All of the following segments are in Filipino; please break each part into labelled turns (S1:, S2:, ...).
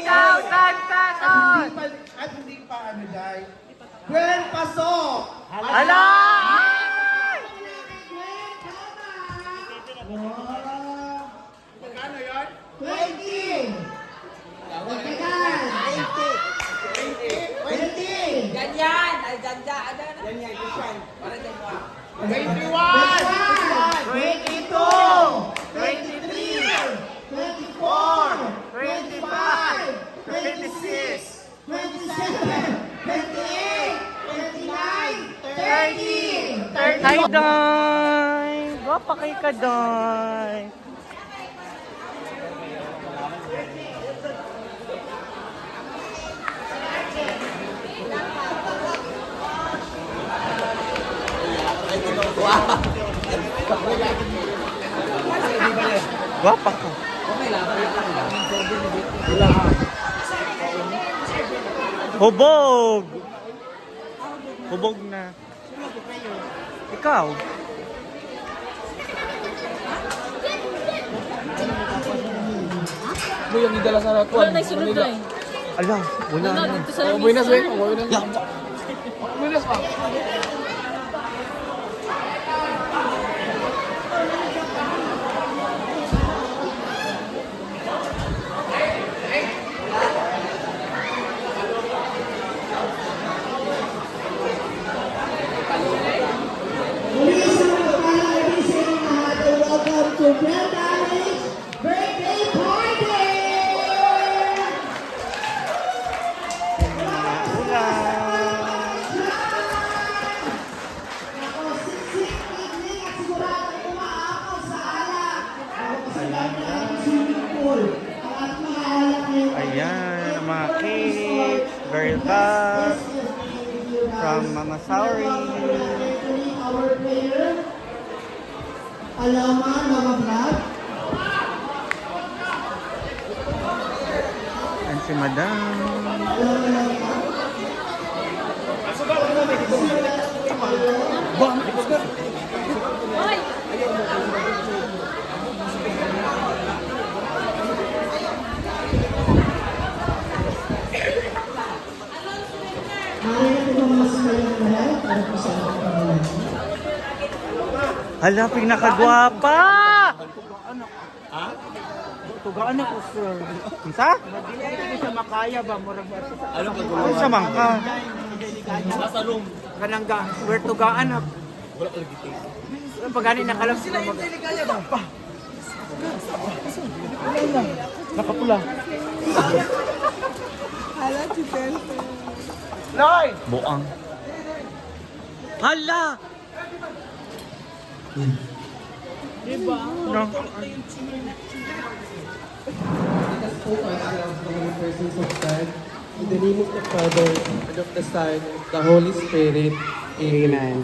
S1: pesos!
S2: At hindi pa ano, Day. Gwen Pasok!
S1: Hala!
S2: Magkano yun?
S3: 20! Magkagan! 20!
S4: Ganyan! Ay, ganda! Ano na? Ganyan, ganyan. Para dyan mo.
S2: 21!
S1: 22! 23!
S3: 24!
S1: 25! 26!
S3: 27! 28! 29! 30!
S1: Hi, Day! Gwapa kay ka, Day! Gwapa ka. Hubog! Hubog na. Ikaw?
S5: Mo yung idala sa kuwan.
S4: Wala na sunod na eh.
S1: Ala, wala
S4: Wala
S1: na.
S4: dito sa
S5: Oh,
S4: lamisa.
S5: buenas ba? Buenas pa.
S3: Welcome to Brenda's birthday party! Ako, siksik, picnic at sigurado umaakaw sa alak. Ako kasi dami na ang swimming pool. At mga alak ngayon.
S1: Ayan, ang mga cake, very bad, from Mama Sauri.
S3: Our player, Alaman, Mama Vlog.
S1: And si Madam.
S4: Hoy!
S3: Maaari na po mga sumayang mahal para po sa ating pangalan.
S1: Hala, pinakagwapa! Ha? Tugaan ako, sir. Isa? Hindi siya makaya ba? Ano sa mangka?
S5: Sa room.
S1: Kanangga, where tugaan ako.
S5: Wala ka lagi.
S1: Pagani nakalap sila mag...
S5: Nakapula.
S1: Loy! Buang. Hala! Diba? No.
S6: Presence of God, in the name of the Father, and of the Son, and of the Holy Spirit. Amen.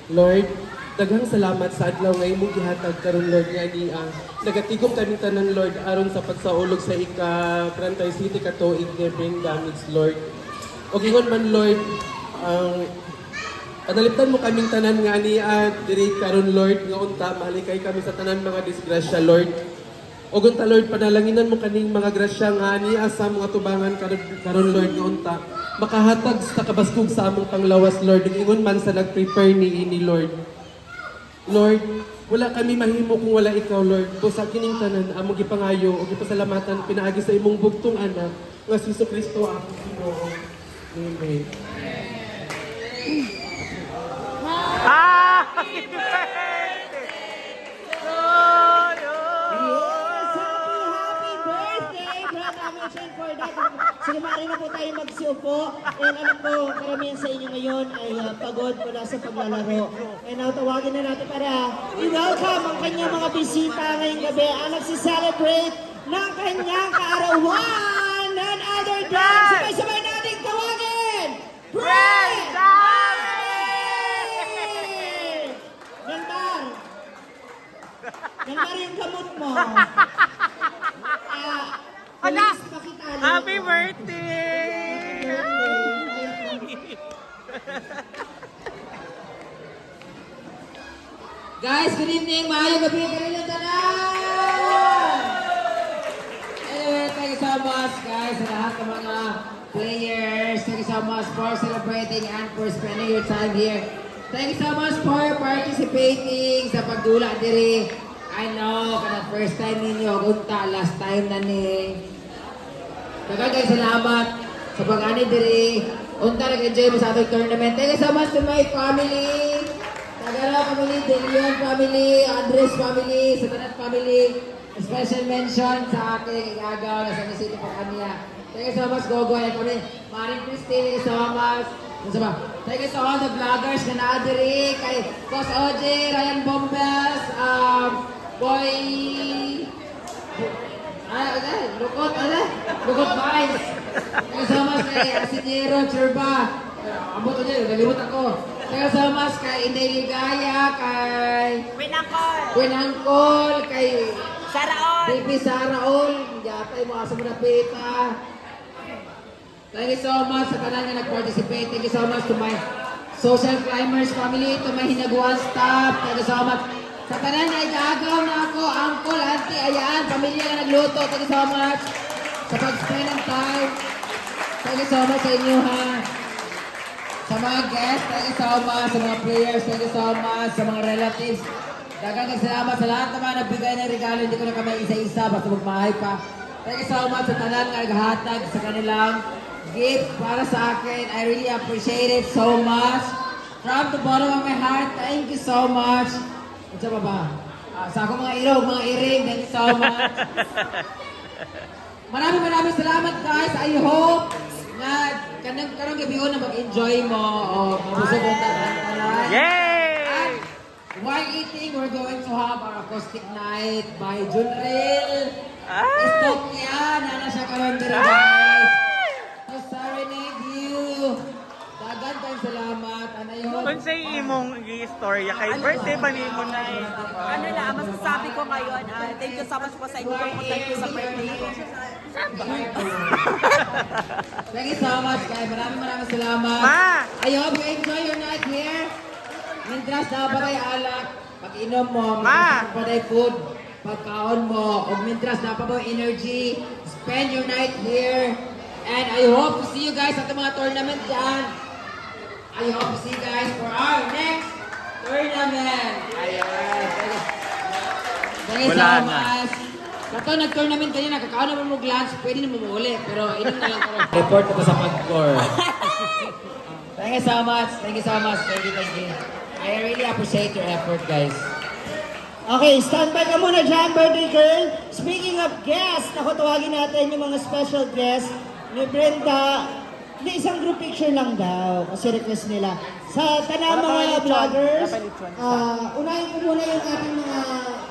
S6: Lord, daghang salamat sa adlaw nga imong gihatag karon Lord nga niya. Nagatigom kami tanan Lord aron sa pagsaulog sa ika-Prantay City katuig nga bring damage Lord. O gingon man Lord, ang panaliptan mo kaming tanan nga niya diri karon Lord nga unta mahalikay kami sa tanan mga disgrasya Lord. O gunta Lord, panalanginan mo kaning mga grasya nga niya sa mga tubangan karon Lord nga unta. Makahatag sa kabaskog sa among panglawas Lord, ingon man sa nag-prepare ni ini Lord. Lord, wala kami mahimo kung wala ikaw Lord. Kung sa kining tanan among gipangayo o gipasalamatan pinaagi sa imong bugtong anak nga si Kristo ang Ginoo. Amen.
S1: Ah! Happy birthday!
S3: Happy birthday, Brother Mission for that. Sige, maaari na po tayo magsiupo. And alam ko, karamihan sa inyo ngayon ay pagod mula sa paglalaro. And now, tawagin na natin para i-welcome ang kanyang mga bisita ngayong gabi ang nagsiselebrate ng kanyang kaarawan and other than sabay-sabay nating tawagin! Praise Gandar! Gandar yung gamot mo.
S1: Hala!
S3: Please, pakitali
S1: Happy
S3: ko.
S1: birthday!
S4: Guys, good evening. Maayong gabi ka rin yung tanan. Anyway, thank you so so much, guys, sa lahat ng mga players. Thank you so much for celebrating and for spending your time here. Thank you so much for participating sa pagdula diri. I know, kada first time ninyo, unta, last time na ni. Daghang kayo salamat sa pag-ani diri. Unta, nag-enjoy mo sa atong tournament. Thank you so much to my family. Tagala family, De Leon family, Andres family, Satanat family. Special mention sa aking igagaw na sa City po kanya. Thank you so much, Gogo and kami. Maring Christine, thank you so much. Thank you to all the vloggers na naadiri. Kay Boss OJ, Ryan Bombas, Boy... Lukot Vines. Thank you so much kay Asinyero, Chirba. Ambot niya, nalimot ako. Thank you so much kay Inday Ligaya, kay... Winangkol, kay...
S7: Saraon!
S4: Baby Saraol, yata yung mga sa pita. Thank you so much sa tanan nga nag-participate. Thank you so much to my social climbers family, to my hinaguan staff. Thank you so much. Sa tanan nga igagaw na ako, uncle, auntie, ayan, pamilya na nagluto. Thank you so much sa pag-spend ng time. Thank you so much sa inyo, ha. Sa mga guests, thank you so much. Sa mga players, thank you so much. Sa mga relatives, dagang nagsalamat sa lahat naman nagbigay ng regalo. Hindi ko na kami isa-isa, basta magmahay pa. Thank you so much sa tanan nga naghatag sa kanilang gift para sa akin. I really appreciate it so much. From the bottom of my heart, thank you so much. Ano ba ba? Sa akong mga irog, mga iring, thank you so much. Maraming salamat, guys. I hope na kanang gabi na mag-enjoy mo o mabusog ang tanan.
S1: Yay!
S4: While eating, we're going to have our acoustic night by Junril.
S1: Ah!
S4: Stop yan! Nana siya karon dito, guys. To serenade you. Dagan tayong salamat. Ano yun?
S1: Kung sa imong i-storya kay birthday pa ni mo na eh.
S7: Ano na, masasabi ko ngayon, thank you so much po sa inyo pagpunta ko sa birthday ko.
S4: Thank you so much, guys. Maraming salamat.
S1: Ma!
S4: I hope you enjoy your night here. Mintras na ba kayo alak, pag-inom mo,
S1: Ma!
S4: pa tayo food, pagkaon mo, o mintras na pa mo energy, spend your night here. And I hope to see you guys at the mga tournament dyan. I hope to see you guys for our next tournament. Ayan. Thank you so
S1: Wala na.
S4: much. Kato, nag-tournament kanina, kakaon naman mo glance, pwede naman mo uli, pero inom na lang ko. Report ko sa pag-score. Thank you so much. Thank you so much. Thank you. I really appreciate your effort, guys.
S3: Okay, stand by ka muna dyan, birthday girl. Speaking of guests, naku, tawagin natin yung mga special guests ni Brenda. Hindi, isang group picture lang daw, kasi request nila. Sa tanang mga vloggers, unahin ko muna yung ating mga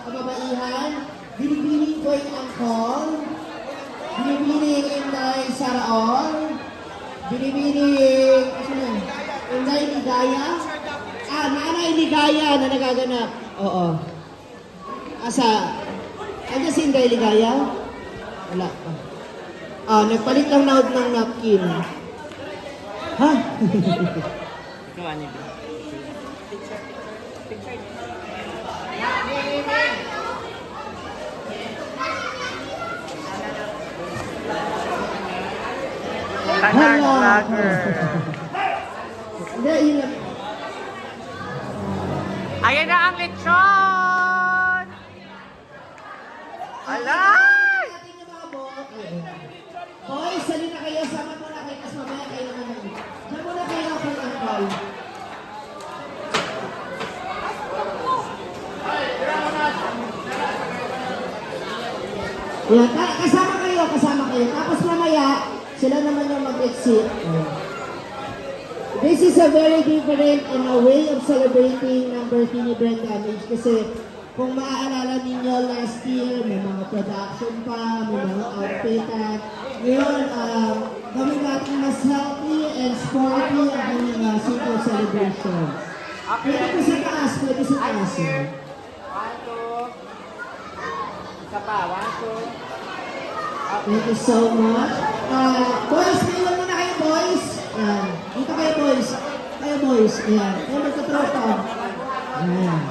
S3: kababaihan. Binibining ko yung Angkol. Binibining Inday Saraon. Binibining, Inday Ligaya. Nanay Ligaya na nagaganap. Oo. Asa? Ano si Inday Ligaya? Wala pa. Nagpalit lang na ng napkin. Ha?
S1: Tanang vlogger.
S3: Hindi, yun lang.
S1: Ayan na ang lechon! Alay!
S3: Ating yung mga boys, salin na kayo. Sama muna kayo. Tapos mamaya kayo naman. Diyan muna kayo kay Angkol. Yan, kasama kayo. Tapos mamaya, sila naman yung mag-exit. This is a very different and a way of celebrating ng birthday ni Brenda Age kasi kung maaalala ninyo last year, may mga production pa, may mga outfitan. Ngayon, gawin natin mas healthy and sporty ang kanyang super celebration. Pwede ko sa taas.
S4: One, two. Isa pa, 1, 2.
S3: Thank you so much. Boys, mayroon muna kayo, boys. Dito kayo, boys. Kayo, boys. Ayan. Kayo magkatropa. Ayan.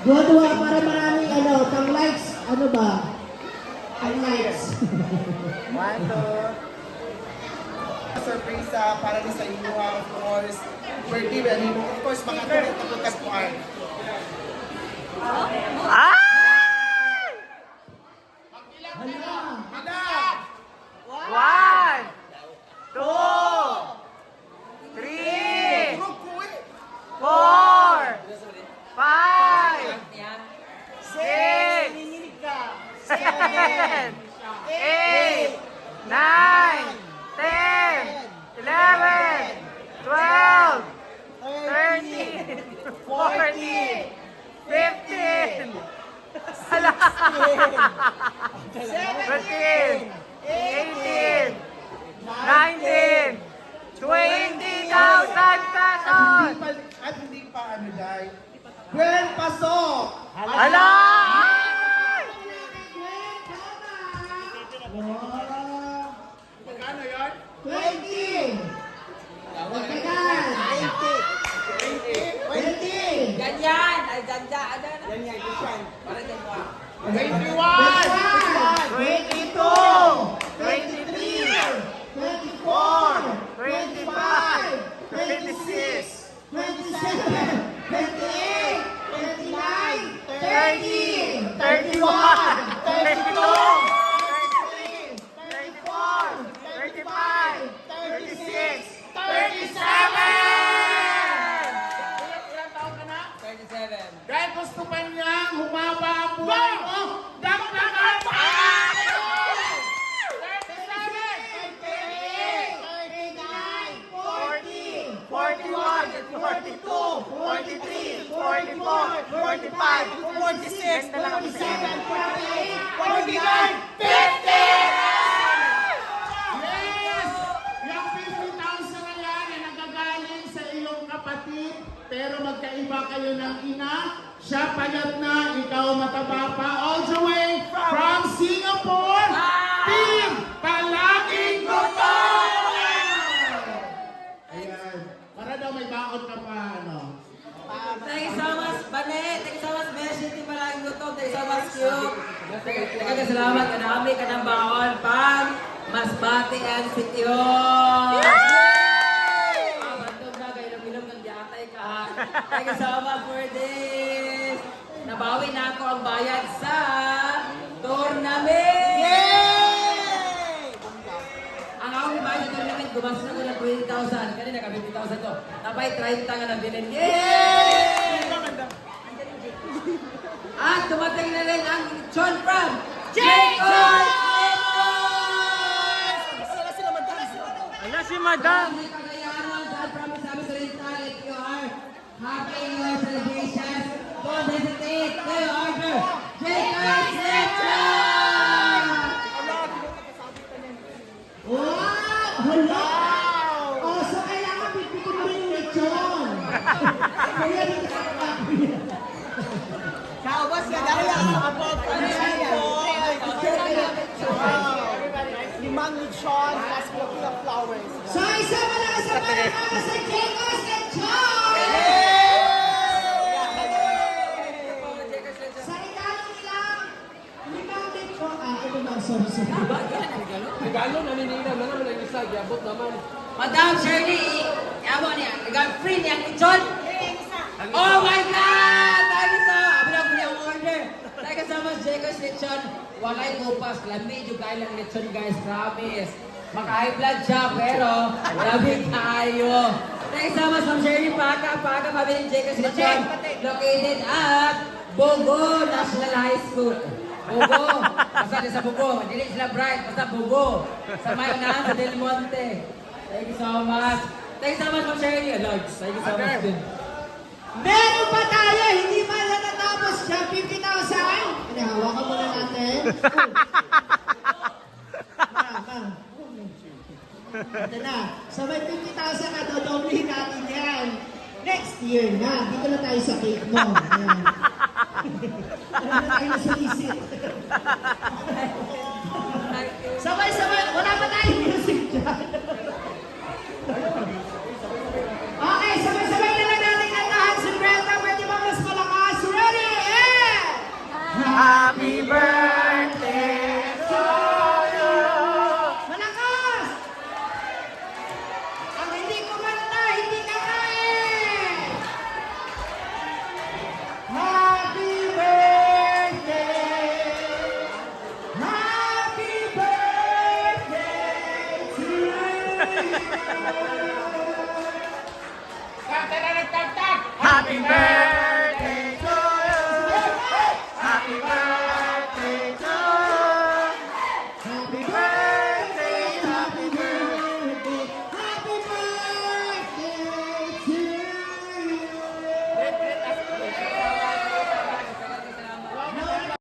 S3: Dua-dua para maraming pang likes. Ano ba?
S2: One, two. Surprise para din sa inyo, of course. Birthday, well, of course, mga tuloy na pagkaspuan.
S1: Ay! One, two, three, four, five, six, seven, eight, nine, 10, 11, 12, 13, 14, 15, 17, 18, 19, 20,000 pesos!
S2: At hindi pa ano, Day. Buen pasok!
S1: Hala!
S2: Magkano yun?
S3: 20! Magkagal! 20!
S4: Ganyan! Ay, ganda! Ano na? Para dyan mo.
S2: 21!
S1: 22, 23,
S3: 24!
S1: 25, 26,
S3: 27! 28! 29! 30!
S1: 31, 32, 34, 35, 36, 37!
S2: Ilang taon ka na?
S4: 37.
S2: Dahil gusto pa niyang humaba ang buhay mo, dagdagan pa!
S1: 41, 42, 43, 44, 45, 46, 47, 48, 49, 50!
S2: Yes! Yung 50,000 na yan ay nagagaling sa iyong kapatid, pero magkaiba kayo ng ina. Siya payat na, ikaw mataba pa. All the way from Singapore, Team Palaging Gutom! Ayan. Para daw may baon ka pa, ano?
S4: Thank you so much, Bane. Thank you so much, Beshi. Di Palaging Gutom. Thank you so much, Cube. Salamat ka namin ka ng baon pang Masbate and Sityon. Bandog na kayo ilog ng diatay ka. Thank you so much for this. Nabawi na ako ang bayad sa tournament. Ang akong bayad sa tournament, gumastos na ko ng 20,000. Kanina ka 50,000 to. Tapay 30 nga ng bilhin. Yay! At dumating na rin ang John from Jacob!
S1: Ala si Madam!
S4: May kagayaran dahil promise namin sa Rinta, if you are having your celebrations, don't hesitate to order Jacob Lechon!
S3: Wow! Hala! Oh, so kailangan pipitin mo rin yung lechon. Kaya rin
S7: Kaubos ka daw lang sa abot pa rin po. Limang lechon, plus bouquet of flowers.
S3: So, isa pa lang sa para sa Jacob's Lechon! Sa regalo nilang limang lechon. Ito ba? Sorry.
S6: Regalo, naninira na naman ang isa, giabot naman.
S4: Madam Shirley, amo niya, free niya ang lechon. Oh my God! Thank you so much! Abinang ang order. Thank you so much, Jacob's Lechon. Walay upas, lamig yung kaya lang lechon, guys. Promise. Maka-high blood siya, pero lamig tayo. Thank you so much, Ma'am Shirley. Paka, pamilya Jacob's Lechon. Located at Bogo National High School. Bogo. Basta din sa Bogo. Hindi sila bright. Basta Bogo. Sa may unahan sa Del Monte. Thank you so much. Thank you so much, Ma'am Shirley. Thank you so much din.
S3: Meron pa tayo, hindi pa na natapos siya, 50,000. Hawakan muna natin. Ito na. So may 50,000 na, dodoblehin natin yan. Next year na. Dito na tayo sa cake mo. Ayan. Alam na tayo na sulisit. Sabay-sabay. Wala pa tayong music dyan. Okay, sabay-sabay na lang natin kantahan si Brenda. Pwede ba mas malakas? Ready? And...
S1: Happy birthday to
S2: Tara, tara, tara, tara.
S1: Happy birthday!